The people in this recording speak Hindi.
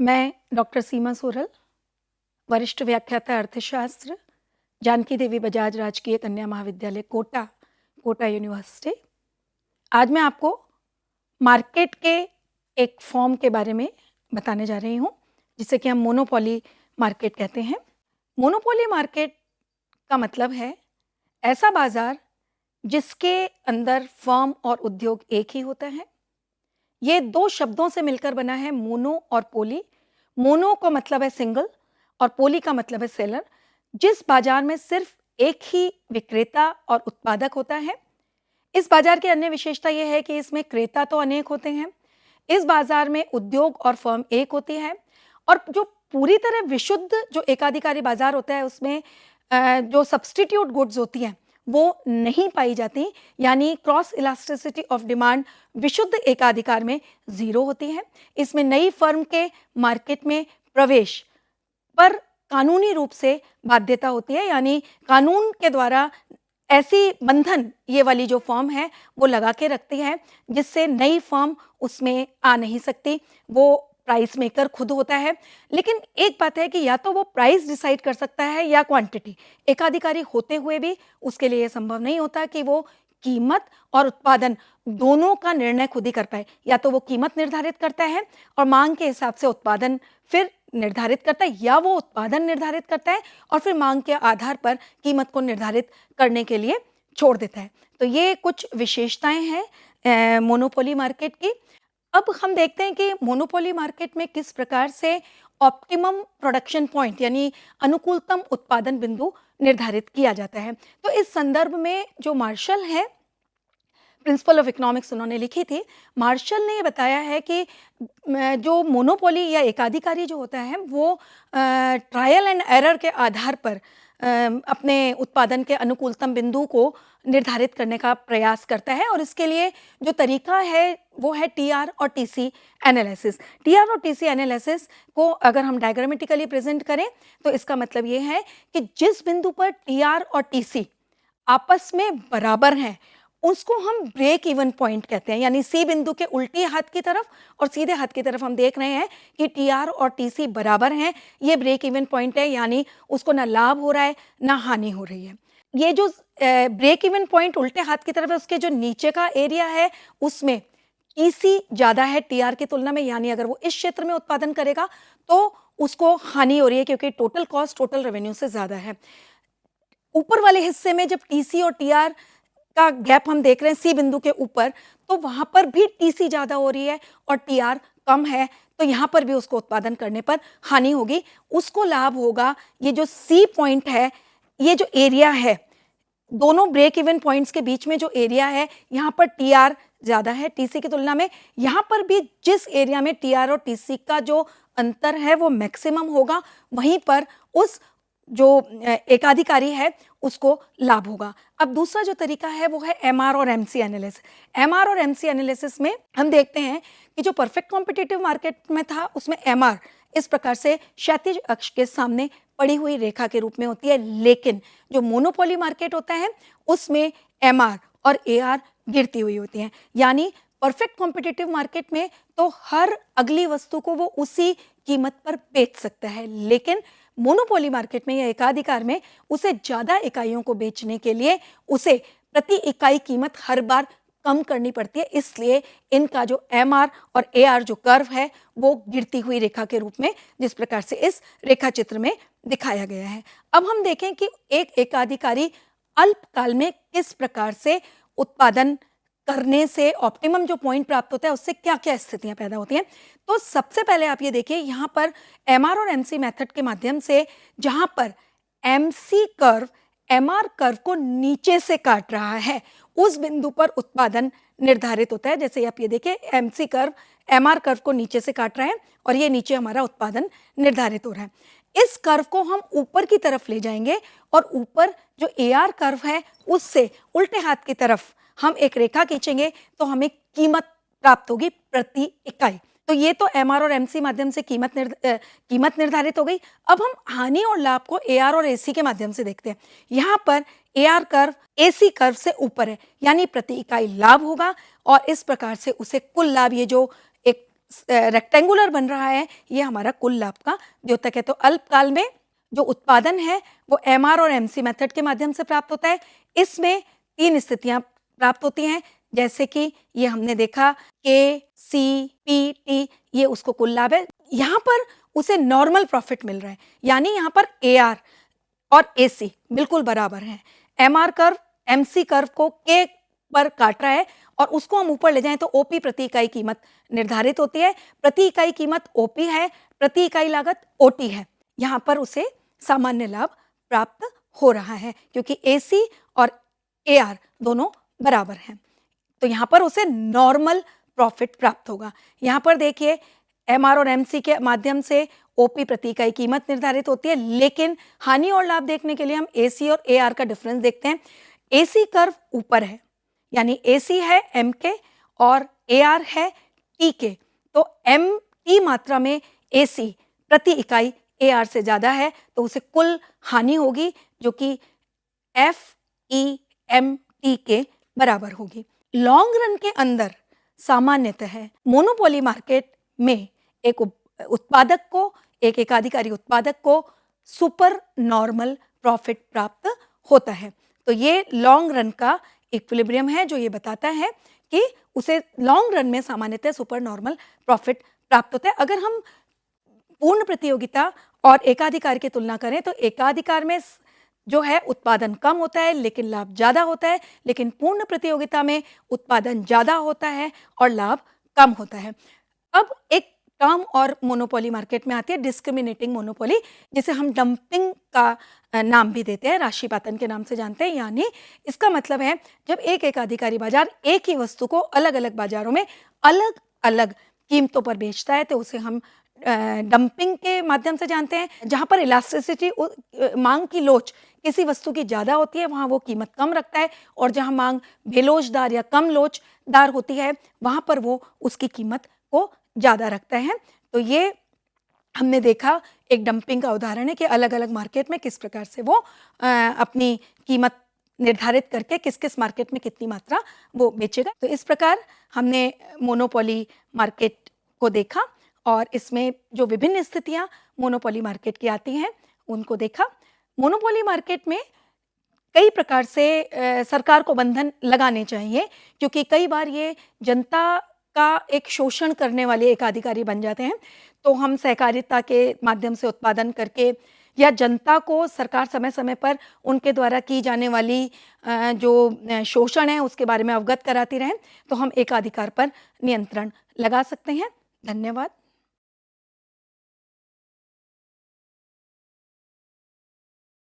मैं डॉक्टर सीमा सोरल, वरिष्ठ व्याख्याता अर्थशास्त्र, जानकी देवी बजाज राजकीय कन्या महाविद्यालय कोटा, कोटा यूनिवर्सिटी। आज मैं आपको मार्केट के एक फॉर्म के बारे में बताने जा रही हूँ, जिसे कि हम मोनोपोली मार्केट कहते हैं। मोनोपोली मार्केट का मतलब है ऐसा बाज़ार जिसके अंदर फर्म और उद्योग एक ही होता है। ये दो शब्दों से मिलकर बना है, मोनो और पोली। मोनो का मतलब है सिंगल और पोली का मतलब है सेलर। जिस बाजार में सिर्फ एक ही विक्रेता और उत्पादक होता है। इस बाजार की अन्य विशेषता यह है कि इसमें क्रेता तो अनेक होते हैं, इस बाजार में उद्योग और फर्म एक होती है और जो पूरी तरह विशुद्ध जो एकाधिकारी बाजार होता है उसमें जो सब्स्टिट्यूट गुड्स होती हैं वो नहीं पाई जाती, यानी क्रॉस इलास्टिसिटी ऑफ डिमांड विशुद्ध एकाधिकार में जीरो होती है। इसमें नई फर्म के मार्केट में प्रवेश पर कानूनी रूप से बाध्यता होती है, यानी कानून के द्वारा ऐसी बंधन ये वाली जो फर्म है वो लगा के रखती है जिससे नई फर्म उसमें आ नहीं सकती। वो प्राइस मेकर खुद होता है, लेकिन एक बात है कि या तो वो प्राइस डिसाइड कर सकता है या क्वांटिटी। एकाधिकारी होते हुए भी उसके लिए संभव नहीं होता कि वो कीमत और उत्पादन दोनों का निर्णय खुद ही कर पाए। या तो वो कीमत निर्धारित करता है और मांग के हिसाब से उत्पादन फिर निर्धारित करता है, या वो उत्पादन निर्धारित करता है और फिर मांग के आधार पर कीमत को निर्धारित करने के लिए छोड़ देता है। तो ये कुछ विशेषताएं हैं मोनोपोली मार्केट की। अब हम देखते हैं कि मोनोपोली मार्केट में किस प्रकार से ऑप्टिमम प्रोडक्शन पॉइंट यानी अनुकूलतम उत्पादन बिंदु निर्धारित किया जाता है। तो इस संदर्भ में जो मार्शल है, प्रिंसिपल ऑफ इकोनॉमिक्स उन्होंने लिखी थी, मार्शल ने ये बताया है कि जो मोनोपोली या एकाधिकारी जो होता है वो ट्रायल एंड एरर के आधार पर अपने उत्पादन के अनुकूलतम बिंदु को निर्धारित करने का प्रयास करता है और इसके लिए जो तरीका है वो है टीआर और टीसी एनालिसिस। टीआर और टीसी एनालिसिस को अगर हम डायग्रामेटिकली प्रेजेंट करें तो इसका मतलब ये है कि जिस बिंदु पर टीआर और टीसी आपस में बराबर हैं उसको हम ब्रेक इवन पॉइंट कहते हैं, यानी सी बिंदु के उल्टी हाथ की तरफ और सीधे हाथ की तरफ हम देख रहे हैं कि टीआर और टीसी बराबर हैं, ये ब्रेक इवन पॉइंट है, यानी उसको ना लाभ हो रहा है ना हानि हो रही है। ये जो ब्रेक इवन पॉइंट उल्टे हाथ की तरफ है उसके जो नीचे का एरिया है उसमें टीसी ज़्यादा है टीआर की तुलना में, यानी अगर वो इस क्षेत्र में उत्पादन करेगा तो उसको हानि हो रही है क्योंकि टोटल कॉस्ट टोटल रेवेन्यू से ज़्यादा है। ऊपर वाले हिस्से में जब टीसी और टीआर का गैप हम देख रहे हैं सी बिंदु के ऊपर, तो वहां पर भी टीसी ज्यादा हो रही है और टीआर कम है, तो यहां पर भी उसको उत्पादन करने पर हानि होगी। उसको लाभ होगा ये जो सी पॉइंट है, ये जो एरिया है दोनों ब्रेक इवन पॉइंट्स के बीच में जो एरिया है यहाँ पर टीआर ज्यादा है टीसी की तुलना में। यहाँ पर भी जिस एरिया में टीआर और टीसी का जो अंतर है वो मैक्सिमम होगा, वहीं पर उस जो एकाधिकारी है उसको लाभ होगा। अब दूसरा जो तरीका है वो है एमआर और एमसी एनालिसिस। एमआर और एमसी एनालिसिस में हम देखते हैं कि जो परफेक्ट कॉम्पिटिटिव मार्केट में था उसमें एमआर इस प्रकार से क्षैतिज अक्ष के सामने पड़ी हुई रेखा के रूप में होती है, लेकिन जो मोनोपोली मार्केट होता है उसमें एमआर और एआर गिरती हुई होती हैं। यानी परफेक्ट कॉम्पिटिटिव मार्केट में तो हर अगली वस्तु को वो उसी कीमत पर बेच सकता है, लेकिन मोनोपोली मार्केट में या एकाधिकार में उसे ज्यादा इकाइयों को बेचने के लिए उसे प्रति इकाई कीमत हर बार कम करनी पड़ती है। इसलिए इनका जो एमआर और एआर जो कर्व है वो गिरती हुई रेखा के रूप में जिस प्रकार से इस रेखा चित्र में दिखाया गया है। अब हम देखें कि एक एकाधिकारी अल्पकाल में किस प्रकार से उत्पादन करने से ऑप्टिमम जो पॉइंट प्राप्त होता है उससे क्या क्या स्थितियां पैदा होती हैं। तो सबसे पहले आप ये देखिए यहाँ पर एमआर और एमसी मेथड के माध्यम से जहां पर एमसी कर्व एमआर कर्व को नीचे से काट रहा है उस बिंदु पर उत्पादन निर्धारित होता है। जैसे आप ये देखिए एमसी कर्व एमआर कर्व को नीचे से काट रहा है और ये नीचे हमारा उत्पादन निर्धारित हो रहा है। इस कर्व को हम ऊपर की तरफ ले जाएंगे और ऊपर जो एआर कर्व है उससे उल्टे हाथ की तरफ हम एक रेखा खींचेंगे तो हमें कीमत प्राप्त होगी प्रति इकाई। तो ये तो एमआर और एमसी माध्यम से कीमत निर्धारित हो गई। अब हम हानि और लाभ को एआर और एसी के माध्यम से देखते हैं। यहाँ पर एआर कर्व एसी कर्व से ऊपर है, यानी प्रति इकाई लाभ होगा और इस प्रकार से उसे कुल लाभ, ये जो एक रेक्टेंगुलर बन रहा है, ये हमारा कुल लाभ का द्योतक है। तो अल्पकाल में जो उत्पादन है वो एमआर और एमसी मेथड के माध्यम से प्राप्त होता है। इसमें 3 स्थितियां प्राप्त होती हैं, जैसे कि ये हमने देखा के, सी, पी, टी, ये उसको कुल लाभ है। यहाँ पर उसे नॉर्मल प्रॉफिट मिल रहा है, यानी यहाँ पर एआर और एसी बिल्कुल बराबर हैं। एमआर कर्व एमसी कर्व को के पर काट रहा है और उसको हम ऊपर ले जाएं तो ओपी प्रति इकाई कीमत निर्धारित होती है। प्रति इकाई कीमत ओपी है, प्रति इकाई लागत ओटी है। यहाँ पर उसे सामान्य लाभ प्राप्त हो रहा है क्योंकि एसी और एआर दोनों बराबर हैं, तो यहाँ पर उसे नॉर्मल प्रॉफिट प्राप्त होगा। यहाँ पर देखिए एमआर और एमसी के माध्यम से ओपी प्रति इकाई कीमत निर्धारित होती है, लेकिन हानि और लाभ देखने के लिए हम एसी और एआर का डिफरेंस देखते हैं। एसी कर्व ऊपर है, यानी एसी है एम के और एआर है टी के, तो एम टी मात्रा में एसी प्रति इकाई एआर से ज़्यादा है, तो उसे कुल हानि होगी जो कि एफ ई एम टी के बराबर होगी। लॉन्ग रन के अंदर सामान्यतः मोनोपोली मार्केट में एक उत्पादक को, एक एकाधिकारी उत्पादक को सुपर नॉर्मल प्रॉफिट प्राप्त होता है। तो ये लॉन्ग रन का इक्विलिब्रियम है जो ये बताता है कि उसे लॉन्ग रन में सामान्यतः सुपर नॉर्मल प्रॉफिट प्राप्त होता है। अगर हम पूर्ण प्रतियोगिता और एकाधिकार की तुलना करें तो एकाधिकार में जो है उत्पादन कम होता है लेकिन लाभ ज़्यादा होता है, लेकिन पूर्ण प्रतियोगिता में उत्पादन ज़्यादा होता है और लाभ कम होता है। अब एक टर्म और मोनोपोली मार्केट में आती है डिस्क्रिमिनेटिंग मोनोपोली, जिसे हम डंपिंग का नाम भी देते हैं, राशिपातन के नाम से जानते हैं। यानी इसका मतलब है जब एक एकाधिकारी बाजार एक ही वस्तु को अलग अलग बाजारों में अलग अलग कीमतों पर बेचता है तो उसे हम डंपिंग के माध्यम से जानते हैं। जहाँ पर इलास्टिसिटी मांग की लोच किसी वस्तु की ज़्यादा होती है वहाँ वो कीमत कम रखता है, और जहाँ मांग बेलोचदार या कम लोचदार होती है वहाँ पर वो उसकी कीमत को ज़्यादा रखता है। तो ये हमने देखा एक डंपिंग का उदाहरण है कि अलग अलग मार्केट में किस प्रकार से वो अपनी कीमत निर्धारित करके किस किस मार्केट में कितनी मात्रा वो बेचेगा। तो इस प्रकार हमने मोनोपोली मार्केट को देखा और इसमें जो विभिन्न स्थितियां मोनोपोली मार्केट की आती हैं उनको देखा। मोनोपोली मार्केट में कई प्रकार से सरकार को बंधन लगाने चाहिए, क्योंकि कई बार ये जनता का एक शोषण करने वाले एकाधिकारी बन जाते हैं। तो हम सहकारिता के माध्यम से उत्पादन करके या जनता को सरकार समय समय पर उनके द्वारा की जाने वाली जो शोषण है उसके बारे में अवगत कराती रहें, तो हम एकाधिकार पर नियंत्रण लगा सकते हैं। धन्यवाद।